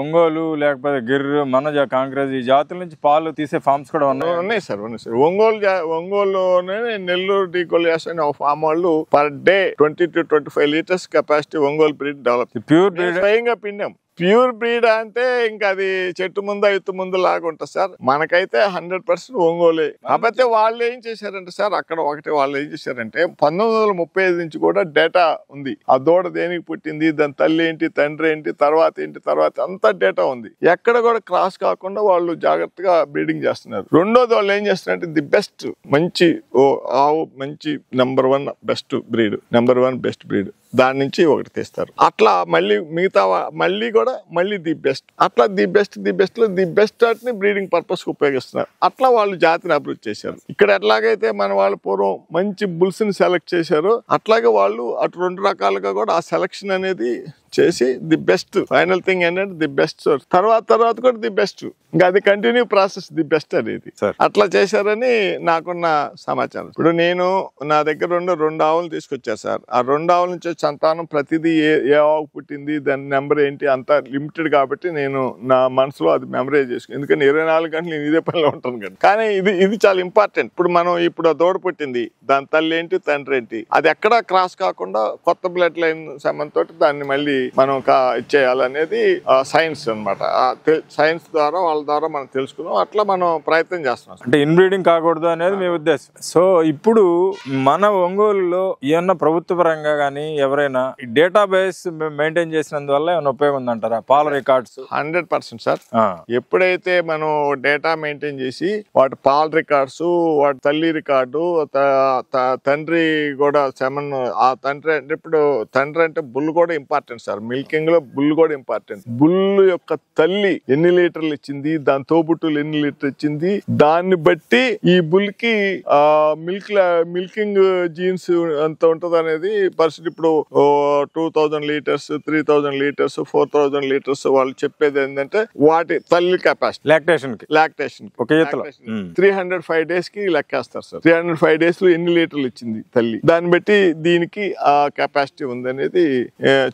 ఒంగోలు లేకపోతే గిర్రు మనజ కాంగ్రెస్ ఈ జాతుల నుంచి పాలు తీసే ఫార్మ్స్ కూడా ఉన్నాయి సార్. ఒంగోలులోనే నెల్లూరు డీకోలియాస్ అనే ఫామ్ వాళ్ళు per day 20 to 25 litres capacity Ongole breed develop. Pure breed స్వయంగా పిండాం. ప్యూర్ బ్రీడ్ అంటే ఇంకా అది చెట్టు ముందు ఎత్తు ముందు లాగా ఉంటుంది సార్. మనకైతే 100% ఒంగోలే. కాకపోతే వాళ్ళు ఏం చేశారంటే సార్, అక్కడ వాళ్ళు ఏం చేశారంటే 1935 నుంచి కూడా డేటా ఉంది. ఆ దూడ దేనికి పుట్టింది, దాని తల్లి ఏంటి, తండ్రి ఏంటి, తర్వాత అంతా డేటా ఉంది. ఎక్కడ కూడా క్రాస్ కాకుండా వాళ్ళు జాగ్రత్తగా బ్రీడింగ్ చేస్తున్నారు. రెండోది వాళ్ళు ఏం చేస్తున్నారంటే ది బెస్ట్, మంచి ఆవు, మంచి number 1 best breed, number 1 best breed, దాని నుంచి ఒకటి తీస్తారు. అట్లా మళ్ళీ మిగతా మళ్ళీ ది బెస్ట్, అట్లా ది బెస్ట్ లో ది బెస్ట్ ని బ్రీడింగ్ పర్పస్ కి ఉపయోగిస్తున్నారు. అట్లా వాళ్ళు జాతిని అభివృద్ధి చేశారు. ఇక్కడ ఎట్లాగైతే మన వాళ్ళు పూర్వం మంచి బుల్స్ ని సెలెక్ట్ చేశారో అట్లాగే వాళ్ళు అటు 2 రకాలుగా కూడా ఆ సెలక్షన్ అనేది చేసి ది బెస్ట్, ఫైనల్ థింగ్ ఏంటంటే ది బెస్ట్ సోర్స్, తర్వాత కూడా ది బెస్ట్, ఇంకా అది కంటిన్యూ ప్రాసెస్ ది బెస్ట్ అనేది అట్లా చేశారని నాకున్న సమాచారం. ఇప్పుడు నేను నా దగ్గర 2 ఆవులు తీసుకొచ్చాను సార్. ఆ 2 ఆవుల నుంచి సంతానం ప్రతిదీ ఏ ఆవు పుట్టింది, దాని నెంబర్ ఏంటి అంతా లిమిటెడ్ కాబట్టి నేను నా మనసులో అది మెమరైజ్ చేసుకుని, ఎందుకంటే 24 గంటలు నేను ఇదే పనిలో ఉంటాను కదా. కానీ ఇది చాలా ఇంపార్టెంట్. ఇప్పుడు ఆ దూడ పుట్టింది, దాని తల్లి ఏంటి, తండ్రి ఏంటి, అది ఎక్కడా క్రాస్ కాకుండా కొత్త బ్లడ్ లైన్ సంబంధంతో దాన్ని మళ్ళీ మనం ఇచ్చేయాలనేది సైన్స్ అన్నమాట. సైన్స్ ద్వారా వాళ్ళ ద్వారా మనం తెలుసుకున్నాం. అట్లా మనం ప్రయత్నం చేస్తున్నాం. అంటే ఇన్బ్రీడింగ్ కాకూడదు అనేది మీ ఉద్దేశం. సో ఇప్పుడు మన ఒంగోలులో ఏమన్నా ప్రభుత్వ పరంగా కానీ ఎవరైనా డేటాబేస్ మెయింటైన్ చేసినందువల్ల ఏమైనా ఉపయోగం ఉందంటారా? పాల రికార్డ్స్ 100% సార్. ఎప్పుడైతే మనం డేటా మెయింటైన్ చేసి వాటి పాల రికార్డ్స్, వాటి తల్లి రికార్డు, తండ్రి కూడా సెమన్, ఆ తండ్రి అంటే ఇప్పుడు తండ్రి అంటే బుల్ కూడా ఇంపార్టెంట్ సార్. మిల్కింగ్ లో బుల్ కూడా ఇంపార్టెంట్. బుల్ యొక్క తల్లి ఎన్ని లీటర్లు ఇచ్చింది, దాని తోబుట్టులు ఎన్ని లీటర్ ఇచ్చింది, దాన్ని బట్టి ఈ బుల్ కి మిల్కింగ్ జీన్స్ ఎంత ఉంటది అనేది పరిస్థితి. ఇప్పుడు 2000 లీటర్స్ 3000 లీటర్స్ 4000 లీటర్స్ వాళ్ళు చెప్పేది ఏంటంటే వాటి తల్లి కెపాసిటీ లాక్టేషన్ 305 డేస్ కి లెక్కేస్తారు సార్. 305 డేస్ లో ఎన్ని లీటర్లు ఇచ్చింది తల్లి, దాన్ని బట్టి దీనికి ఆ కెపాసిటీ ఉంది అనేది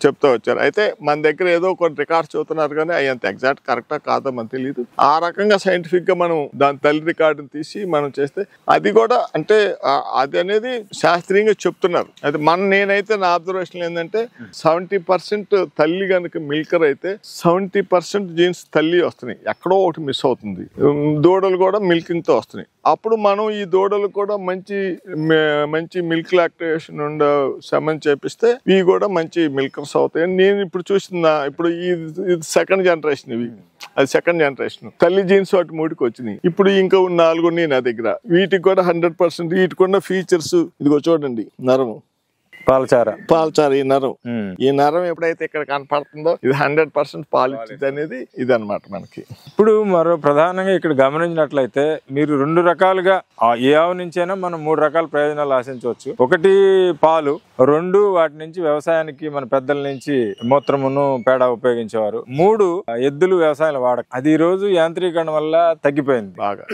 చెప్తా వచ్చారు. అయితే మన దగ్గర ఏదో కొన్ని రికార్డ్స్ చదువుతున్నారు కానీ అవి అంత ఎగ్జాక్ట్ కరెక్టా కాదో మనకు తెలియదు. ఆ రకంగా సైంటిఫిక్ గా మనం దాని తల్లి రికార్డుని తీసి మనం చేస్తే అది కూడా అంటే అది అనేది శాస్త్రీయంగా చెప్తున్నారు. అయితే నేనైతే నా అబ్జర్వేషన్ ఏంటంటే 70% తల్లి కనుక మిల్కర్ అయితే 70% జీన్స్ తల్లి వస్తున్నాయి, ఎక్కడో ఒకటి మిస్ అవుతుంది. దూడలు కూడా మిల్కింగ్ తో వస్తున్నాయి. అప్పుడు మనం ఈ దూడలు కూడా మంచి మిల్క్ లాక్టేషన్ సెమన్ చేపిస్తే ఇవి కూడా మంచి మిల్కర్స్ అవుతాయి. నేను ఇప్పుడు చూసిన ఇప్పుడు ఇది 2nd జనరేషన్, ఇవి అది 2nd జనరేషన్. తల్లి జీన్స్ వాటి 3కి వచ్చినాయి. ఇప్పుడు ఇంకా 4 ఉన్నాయి నా దగ్గర. వీటికి కూడా 100% వీటికి ఉన్న ఫీచర్స్ ఇదిగో చూడండి. నరం, పాలచార, ఈ నరం ఎప్పుడైతే ఇక్కడ కనపడుతుందో ఇది 100% పాలు ఇచ్చింది అనేది ఇది అన్నమాట మనకి. ఇప్పుడు మరో ప్రధానంగా ఇక్కడ గమనించినట్లయితే మీరు 2 రకాలుగా ఏ ఆవు నుంచైనా మనం 3 రకాల ప్రయోజనాలు ఆశించవచ్చు. 1 పాలు, 2 వాటి నుంచి వ్యవసాయానికి మన పెద్దల నుంచి మూత్రమును పేడ ఉపయోగించేవారు, 3 ఎద్దులు వ్యవసాయంలో వాడక. అది ఈ రోజు యాంత్రీకరణ వల్ల తగ్గిపోయింది బాగా.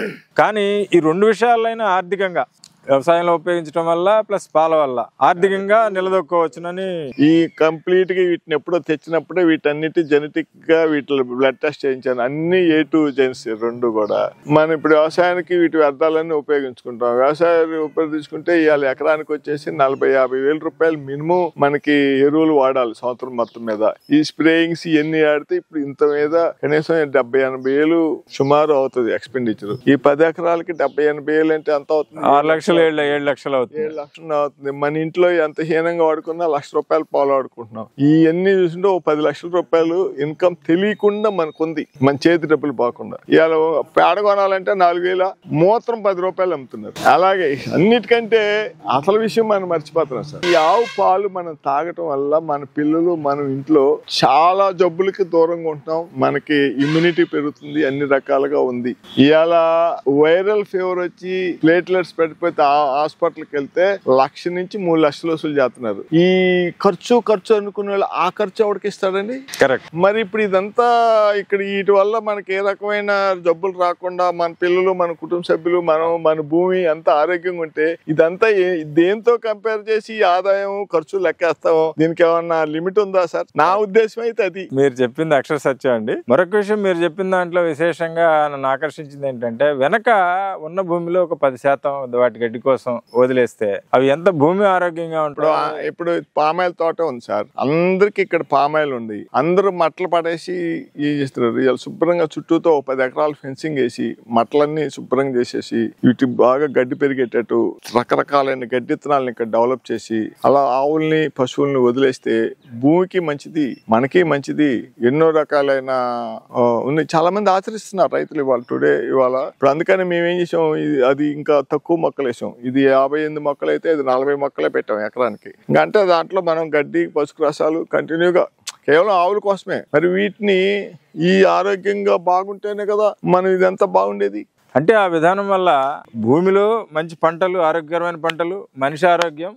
కానీ ఈ 2 విషయాలైనా ఆర్థికంగా వ్యవసాయంలో ఉపయోగించడం వల్ల ప్లస్ పాల వల్ల ఆర్థికంగా నిలదొక్కవచ్చునని. ఈ కంప్లీట్ గా వీటిని ఎప్పుడో తెచ్చినప్పుడే వీటన్నిటి జెనెటిక్ గా వీటి బ్లడ్ టెస్ట్ చేయించాను. అన్ని A2 జెన్స్ రెండు కూడా. మనం ఇప్పుడు వ్యవసాయానికి వీటి వ్యర్థాలన్నీ ఉపయోగించుకుంటాం. వ్యవసాయాన్ని ఉపయోగించుకుంటే ఇవాళ ఎకరానికి వచ్చేసి 40-50 వేల రూపాయలు మినిమం మనకి ఎరువులు వాడాలి సంవత్సరం మొత్తం మీద. ఈ స్ప్రేయింగ్స్ ఇవన్నీ ఆడితే ఇప్పుడు ఇంత మీద కనీసం 70-80 వేలు సుమారు అవుతుంది ఎక్స్పెండిచర్. ఈ 10 ఎకరాలకి 70-80 వేలు అంటే ఎంత అవుతుంది? 6 లక్షలు 7 లక్షలు అవుతుంది. 7 లక్షలు అవుతుంది. మన ఇంట్లో ఎంత హీనంగా వాడుకున్నా ₹1,00,000 పాలు వాడుకుంటున్నాం. ఇవన్నీ చూసింటే 10 లక్షల రూపాయలు ఇన్కమ్ తెలియకుండా మనకు ఉంది, మన చేతి డబ్బులు పోకుండా. ఇవాళ పేడ కొనాలంటే 4,000, మూత్రం ₹10 అమ్ముతున్నారు. అలాగే అన్నిటికంటే అసలు విషయం మనం మర్చిపోతున్నాం సార్. ఈ ఆవు పాలు మనం తాగటం వల్ల మన పిల్లలు మనం ఇంట్లో చాలా జబ్బులకి దూరంగా ఉంటున్నాం. మనకి ఇమ్యూనిటీ పెరుగుతుంది, అన్ని రకాలుగా ఉంది. ఇవాళ వైరల్ ఫీవర్ వచ్చి ప్లేట్లెట్స్ పెట్టిపోతే హాస్పిటల్కి వెళ్తే 1,00,000 నుంచి 3 లక్షలు వసూలు చేస్తున్నారు. ఈ ఖర్చు అనుకునే వాళ్ళు ఆ ఖర్చు ఎవరికి ఇస్తాడండి? కరెక్ట్. మరి ఇప్పుడు ఇదంతా ఇక్కడ వీటి వల్ల మనకి ఏ రకమైన జబ్బులు రాకుండా మన పిల్లలు, మన కుటుంబ సభ్యులు, మన భూమి అంతా ఆరోగ్యంగా ఉంటే ఇదంతా దేంతో కంపేర్ చేసి ఆదాయం ఖర్చు లెక్కేస్తామో? దీనికి ఏమన్నా లిమిట్ ఉందా సార్? నా ఉద్దేశం అయితే అది. మీరు చెప్పింది అక్షర సత్యం అండి. మరొక విషయం మీరు చెప్పిన దాంట్లో విశేషంగా నన్ను ఆకర్షించింది ఏంటంటే, వెనక ఉన్న భూమిలో ఒక 10% వాటి గడ్డి కోసం వదిలేస్తే అవి ఎంత భూమి ఆరోగ్యంగా ఉంటాయి. ఇప్పుడు పామాయిల్ తోట ఉంది సార్, అందరికి ఇక్కడ పామాయిల్ ఉంది. అందరూ మట్టలు పడేసి చేస్తున్నారు. శుభ్రంగా చుట్టూతో 10 ఎకరాలు ఫెన్సింగ్ వేసి మట్టలన్నీ శుభ్రంగా చేసేసి వీటి బాగా గడ్డి పెరిగేటట్టు రకరకాలైన గడ్డి విత్తనాలను ఇక్కడ డెవలప్ చేసి అలా ఆవుల్ని పశువుల్ని వదిలేస్తే భూమికి మంచిది, మనకి మంచిది. ఎన్నో రకాలైన ఉన్నాయి. చాలా మంది ఆచరిస్తున్నారు రైతులు ఇవాళ. ఇప్పుడు అందుకని మేమేం చేసాం, అది ఇంకా తక్కువ మొక్కలు వేసాం. ఇది 58 మొక్కలు అయితే అది 40 మొక్కలే పెట్టాం ఎకరానికి. అంటే దాంట్లో మనం గడ్డి, పసుపు రసాలు కంటిన్యూగా కేవలం ఆవుల కోసమే. మరి వీటిని ఈ ఆరోగ్యంగా బాగుంటేనే కదా మనం ఇదంతా బాగుండేది. అంటే ఆ విధానం వల్ల భూమిలో మంచి పంటలు, ఆరోగ్యకరమైన పంటలు, మనిషి ఆరోగ్యం,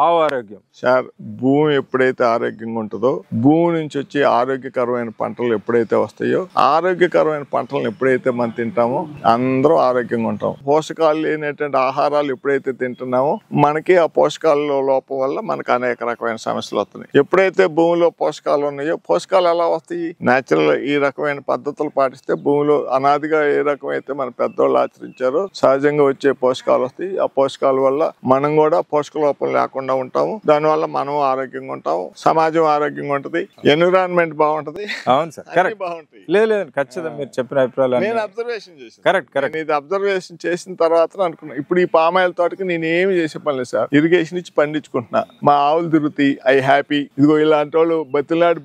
ఆవు ఆరోగ్యం. సార్ భూమి ఎప్పుడైతే ఆరోగ్యంగా ఉంటుందో, భూమి నుంచి వచ్చే ఆరోగ్యకరమైన పంటలు ఎప్పుడైతే వస్తాయో, ఆరోగ్యకరమైన పంటలను ఎప్పుడైతే మనం తింటామో అందరూ ఆరోగ్యంగా ఉంటాం. పోషకాలు లేనటువంటి ఆహారాలు ఎప్పుడైతే తింటున్నామో మనకి ఆ పోషకాల లోపం వల్ల మనకు అనేక రకమైన సమస్యలు వస్తున్నాయి. ఎప్పుడైతే భూమిలో పోషకాలు ఉన్నాయో, పోషకాలు ఎలా వస్తాయి? నేచురల్ ఈ రకమైన పద్ధతులు పాటిస్తే భూమిలో అనాదిగా ఏ రకమైతే మన పెద్దవాళ్ళు ఆచరించారో సహజంగా వచ్చే పోషకాలు వస్తాయి. ఆ పోషకాల వల్ల మనం కూడా పోషక లోపం లేకుండా ఉంటాము. దానివల్ల మనం ఆరోగ్యంగా ఉంటాము, సమాజం ఆరోగ్యంగా ఉంటది, ఎన్విరాన్మెంట్ బాగుంటది. అవును సార్, కరెక్ట్. బాగుంటాయి. లేదు ఖచ్చితంగా మీరు చెప్పిన అభిప్రాయాలు నేను అబ్జర్వేషన్ చేశాను. కరెక్ట్. ఇది అబ్జర్వేషన్ చేసిన తర్వాత అనుకున్నా, ఇప్పుడు ఈ పామాయిల్ తోటకి నేను ఏమి చేసే పని లేదు సార్. ఇరిగేషన్ ఇచ్చి పండించుకుంటున్నా, మా ఆవులు తిరుగుతాయి, ఐ హ్యాపీ. ఇదిగో ఇలాంటి వాళ్ళు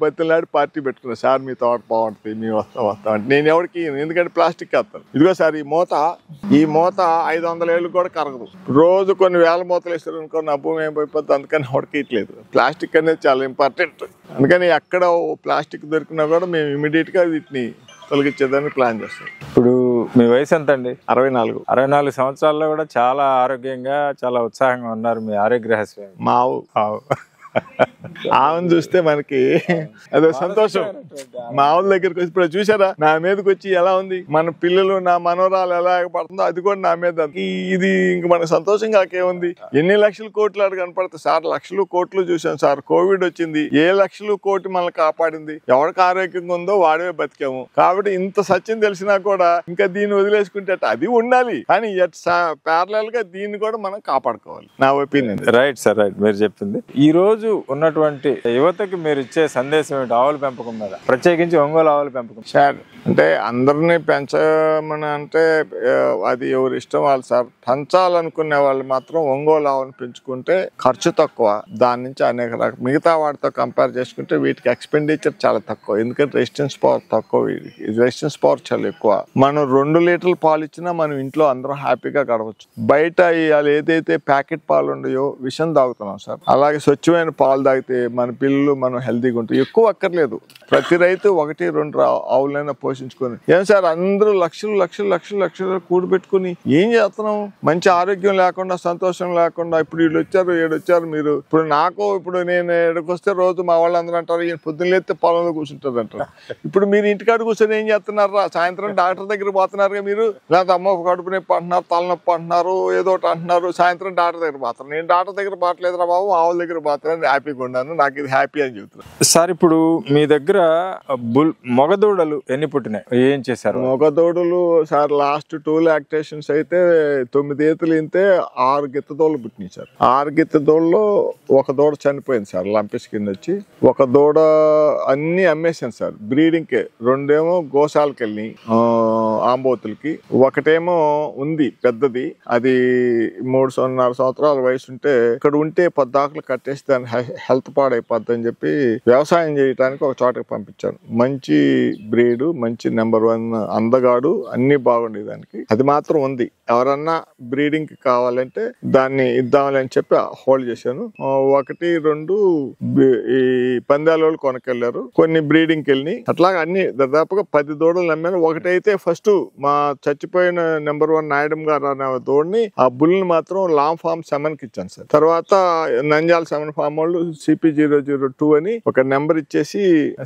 బతిలాడి పార్టీ పెట్టుకున్నా, సార్ మీ తోట బాగుంటుంది, మేము వస్తాం అంటే. నేను ఎవరికి, ఎందుకంటే ప్లాస్టిక్ వేస్తాను. ఇదిగో సార్ ఈ మూత 500 ఏళ్ళు కూడా కరగదు. రోజు కొన్ని వేల మూతలు వేస్తారు అనుకో, నా భూమి ఏమైపోద్ది. అందుకని ఉడకట్లేదు. ప్లాస్టిక్ అనేది చాలా ఇంపార్టెంట్. అందుకని ఎక్కడ ప్లాస్టిక్ దొరికినా కూడా మేము ఇమీడియట్ గా వీటిని తొలగించేదాన్ని ప్లాన్ చేస్తాం. ఇప్పుడు మీ వయసు ఎంత అండి? 64. 64 సంవత్సరాల్లో కూడా చాలా ఆరోగ్యంగా, చాలా ఉత్సాహంగా ఉన్నారు. మీ ఆరోగ్య రహస్యం? మా ఆవు ఆవును చూస్తే మనకి అదో సంతోషం. మా ఆవుల దగ్గరికి వచ్చి ఇప్పుడు చూసారా, నా మీదకి వచ్చి ఎలా ఉంది, మన పిల్లలు, నా మనోరాలు ఎలా పడుతుందో అది కూడా నా మీద. ఇది ఇంక మనకు సంతోషం కాకేముంది. ఎన్ని లక్షల కోట్లు అక్కడ కనపడతాయి సార్. లక్షలు కోట్లు చూసాం సార్. కోవిడ్ వచ్చింది, ఏ లక్షలు కోటి మనల్ని కాపాడింది. ఎవరికి ఆరోగ్యంగా ఉందో వాడే బతికాము. కాబట్టి ఇంత సత్యం తెలిసినా కూడా ఇంకా దీన్ని వదిలేసుకుంటే అది ఉండాలి, కానీ ప్యారలల్ గా దీన్ని కూడా మనం కాపాడుకోవాలి. నా ఒపీనియన్. Right sir, right. మీరు చెప్పింది. ఈ రోజు ఉన్నటువంటి యువతకి మీరు ఇచ్చే సందేశం ఏంటి ఆవుల పెంపకం మీద, ప్రత్యేకించి ఒంగోలు ఆవుల పెంపకం? సార్ అంటే అందరినీ పెంచమని అంటే అది ఎవరి ఇష్టం వాళ్ళు సార్. పెంచాలనుకునే వాళ్ళు మాత్రం ఒంగోలు ఆవును పెంచుకుంటే ఖర్చు తక్కువ, దాని నుంచి అనేక రకాల మిగతా వాటితో కంపేర్ చేసుకుంటే వీటికి ఎక్స్పెండిచర్ చాలా తక్కువ. ఎందుకంటే రెసిస్టెన్స్ పవర్ తక్కువ, రెసిస్టెన్స్ పవర్ చాలా ఎక్కువ. మనం 2 లీటర్ల పాలు ఇచ్చినా మనం ఇంట్లో అందరూ హ్యాపీగా గడవచ్చు. బయట ఇవాళ ఏదైతే ప్యాకెట్ పాలు ఉన్నాయో విషం తాగుతున్నాం సార్. అలాగే స్వచ్ఛమైన పాలు తాగితే మన పిల్లలు మనం హెల్తీగా ఉంటాం. ఎక్కువ అక్కర్లేదు. ప్రతి రైతు వీలైతే 1-2 ఆవులైనా పోషించుకొని ఏం సార్ అందరూ లక్షలు కూడబెట్టుకుని ఏం చేస్తున్నాం? మంచి ఆరోగ్యం లేకుండా, సంతోషం లేకుండా, ఇప్పుడు వీళ్ళు వచ్చారు మీరు ఇప్పుడు ఇప్పుడు నేను ఎక్కడికొస్తే రోజు మా వాళ్ళందరూ అంటారు ఈయన పొద్దున్న లేస్తే పొలంలో కూర్చుంటారు అంటారు. ఇప్పుడు మీరు ఇంటికాడ కూర్చొని ఏం చేస్తున్నారా? సాయంత్రం డాక్టర్ దగ్గర పోతున్నారుగా మీరు, లేకపోతే అమ్మ కడుపు నొప్పి అంటున్నారు, తలనొప్పి అంటున్నారు, ఏదో ఒకటి అంటున్నారు, సాయంత్రం డాక్టర్ దగ్గర పోతారు. నేను డాక్టర్ దగ్గర పోవట్లేదురా బాబు, ఆవుల దగ్గర పోతానని హ్యాపీగా ఉన్నాను, నాకు ఇది హ్యాపీ అని చెబుతున్నాను. సార్ ఇప్పుడు మీ దగ్గర మొగదూడలు ఎన్ని పుట్టినాయి, ఏం చేశారు? మొగదూడలు సార్ లాస్ట్ 2 లాక్టేషన్స్ అయితే 9 ఈతలు ఇంతే 6 గిత్తదోళ్ళు పుట్టినాయి సార్. 6 గిత్తదోళ్ళలో ఒక దూడ చనిపోయింది సార్, లంపిస్ కింద వచ్చి. ఒక దూడ అన్ని అమ్మేసాను సార్ బ్రీడింగ్ కే. 2 ఏమో గోశాలకు వెళ్ళి ఆంబోతులకి, ఒకటేమో ఉంది పెద్దది, అది 3.5 సంవత్సరాల వయసు ఉంటే ఇక్కడ ఉంటే పద్దాకులు కట్టేసి దాని హెల్త్ పాడైపోద్ది అని చెప్పి వ్యవసాయం చేయడానికి ఒక చోటకి పంపించాను. మంచి బ్రీడ్, మంచి నెంబర్ 1 అందగాడు, అన్ని బాగుండేది దానికి. అది మాత్రం ఉంది. ఎవరన్నా బ్రీడింగ్ కి కావాలంటే దాన్ని ఇద్దామని అని చెప్పి హోల్డ్ చేశాను. 1-2 ఈ పందాల వాళ్ళు కొనకెళ్లారు, కొన్ని బ్రీడింగ్ కి వెళ్ళి అట్లాగా అన్ని దాదాపుగా 10 దూడలు నమ్మాను. ఒకటైతే ఫస్ట్ మా చచ్చిపోయిన నెంబర్ 1 నాయుడు గారు అనే దూడని, ఆ బుల్ని మాత్రం లాంగ్ ఫామ్ 7 కి ఇచ్చాను సార్. తర్వాత నంజాల 7 ఫామ్ వాళ్ళు CP002 అని ఒక నెంబర్ ఇచ్చేసి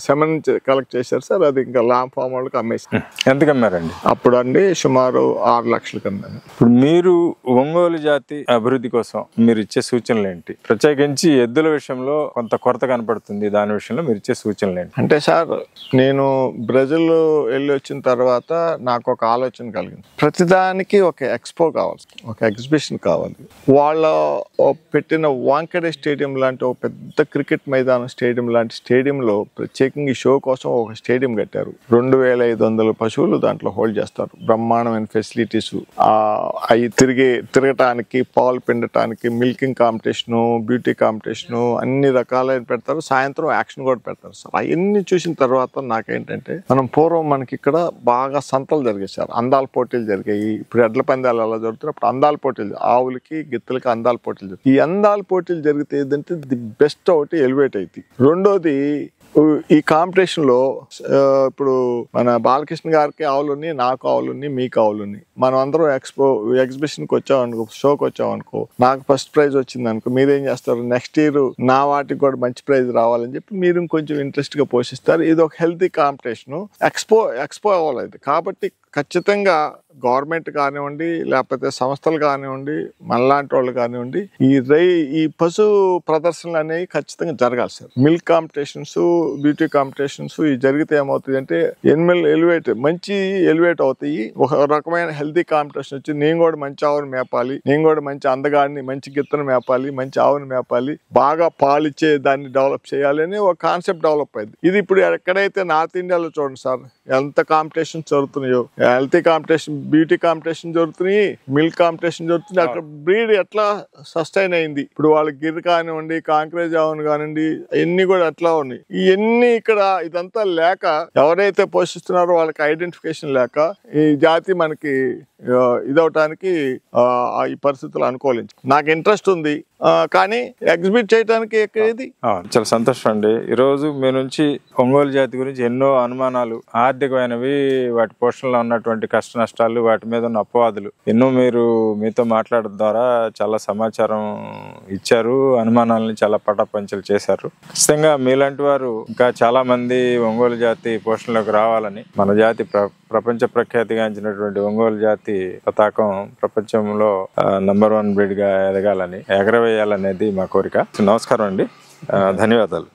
7 కలెక్ట్ చేశారు సార్. అది ఇంకా లాంగ్ ఫామ్ వాళ్ళకి అమ్మేసారు. ఎంతకు అమ్మారండి? అప్పుడు అండి సుమారు 6 లక్షలకు అమ్మాను. ఇప్పుడు మీరు ఒంగోలు జాతి అభివృద్ధి కోసం మీరు ఇచ్చే సూచనలు ఏంటి? ప్రత్యేకించి ఎద్దుల విషయంలో కొంత కొరత కనపడుతుంది, దాని విషయంలో మీరు ఇచ్చే సూచనలు ఏంటి? అంటే సార్ నేను బ్రెజిల్ వెళ్ళి వచ్చిన తర్వాత నాకు ఒక ఆలోచన కలిగింది. ప్రతిదానికి ఒక ఎక్స్పో కావాలి, ఒక ఎగ్జిబిషన్ కావాలి. వాళ్ళ పెట్టిన వాంకడే స్టేడియం లాంటి ఒక పెద్ద క్రికెట్ మైదానం స్టేడియం లాంటి స్టేడియంలో ప్రత్యేకంగా ఈ షో కోసం ఒక స్టేడియం కట్టారు. 2500 పశువులు దాంట్లో హోల్డ్ చేస్తారు. బ్రహ్మాండమైన ఫెసిలిటీస్, అవి తిరగటానికి, పాలు పిండటానికి, మిల్కింగ్ కాంపిటీషను, బ్యూటీ కాంపిటీషను, అన్ని రకాలైన పెడతారు. సాయంత్రం యాక్షన్ కూడా పెడతారు సార్. అవన్నీ చూసిన తర్వాత నాకేంటంటే, పూర్వం మనకి ఇక్కడ బాగా సంతలు జరిగాయి సార్, అందాల పోటీలు జరిగాయి. ఇప్పుడు ఎడ్ల పందాలు అలా జరుగుతున్నాయి, అప్పుడు అందాల పోటీలు, ఆవులకి గిత్తలకి అందాల పోటీలు జరుగుతాయి. ఈ అందాల పోటీలు జరిగితే ఏంటంటే ది బెస్ట్ ఒకటి ఎలివేట్ అవుతాయి. రెండోది ఈ కాంపిటీషన్ లో ఇప్పుడు మన బాలకృష్ణ గారికి ఆవులు ఉన్నాయి, నాకు ఆవులు ఉన్నాయి, మీకు ఆవులు ఉన్నాయి. మనం అందరం ఎగ్జిబిషన్కి వచ్చామనుకో, షోకి వచ్చామనుకో, నాకు ఫస్ట్ ప్రైజ్ వచ్చింది అనుకో, మీరేం చేస్తారు? నెక్స్ట్ ఇయర్ నా వాటికి కూడా మంచి ప్రైజ్ రావాలని చెప్పి మీరు ఇంకొంచెం ఇంట్రెస్ట్ గా పోషిస్తారు. ఇది ఒక హెల్తీ కాంపిటీషన్. ఎక్స్పో అవ్వాలి. కాబట్టి ఖచ్చితంగా గవర్నమెంట్ కానివ్వండి, లేకపోతే సంస్థలు కానివ్వండి, మనలాంటి వాళ్ళు కానివ్వండి, ఈ పశు ప్రదర్శనలు అనేవి ఖచ్చితంగా జరగాలి sir. Milk competitions, beauty competitions ఇవి జరిగితే ఏమవుతుంది అంటే మంచి ఎలివేట్ అవుతాయి. ఒక రకమైన హెల్తీ కాంపిటీషన్ వచ్చి నేను కూడా మంచి ఆవును మేపాలి, నేను కూడా మంచి అందగాడిని, మంచి గిత్తను మేపాలి, మంచి ఆవును మేపాలి, బాగా పాలిచ్చే దాన్ని డెవలప్ చేయాలి అని ఒక కాన్సెప్ట్ డెవలప్ అయింది. ఇది ఇప్పుడు ఎక్కడైతే నార్త్ ఇండియాలో చూడండి సార్, ఎంత కాంపిటీషన్ జరుగుతున్నాయో, హెల్తీ కాంపిటీషన్, బ్యూటీ కాంపిటీషన్ జరుగుతున్నాయి, మిల్క్ కాంపిటీషన్ జరుగుతుంది. అక్కడ బ్రీడ్ ఎట్లా సస్టైన్ అయింది, ఇప్పుడు వాళ్ళకి గిర్ర కానివ్వండి, కాంక్రేజ్ ఆవును కానివ్వండి, ఇవన్నీ కూడా ఎట్లా ఉన్నాయి. ఇవన్నీ ఇక్కడ ఇదంతా లేక, ఎవరైతే పోషిస్తున్నారో వాళ్ళకి ఐడెంటిఫికేషన్ లేక ఈ జాతి మనకి ఇదవటానికి ఈ పరిస్థితులు అనుకూలించి నాకు ఇంట్రెస్ట్ ఉంది, కానీ ఎగ్జిబిట్ చేయడానికి ఎక్కడేది. చాలా సంతోషం అండి. ఈరోజు మీ నుంచి ఒంగోలు జాతి గురించి ఎన్నో అనుమానాలు, ఆర్థికమైనవి, వాటి పోషణలో ఉన్నటువంటి కష్ట నష్టాలు, వాటి మీద ఉన్న అపవాదులు ఎన్నో మీరు మీతో మాట్లాడడం ద్వారా చాలా సమాచారం ఇచ్చారు, అనుమానాలని చాలా పటాపంచలు చేశారు. ఖచ్చితంగా మీలాంటి వారు ఇంకా చాలా మంది ఒంగోలు జాతి పోషణలోకి రావాలని, మన జాతి ప్రపంచ ప్రఖ్యాతిగాంచినటువంటి ఒంగోలు జాతి పతాకం ప్రపంచంలో నంబర్ 1 బ్రీడ్ గా ఎదగాలని, ఎగరవేయాలనేది మా కోరిక. నమస్కారం అండి, ధన్యవాదాలు.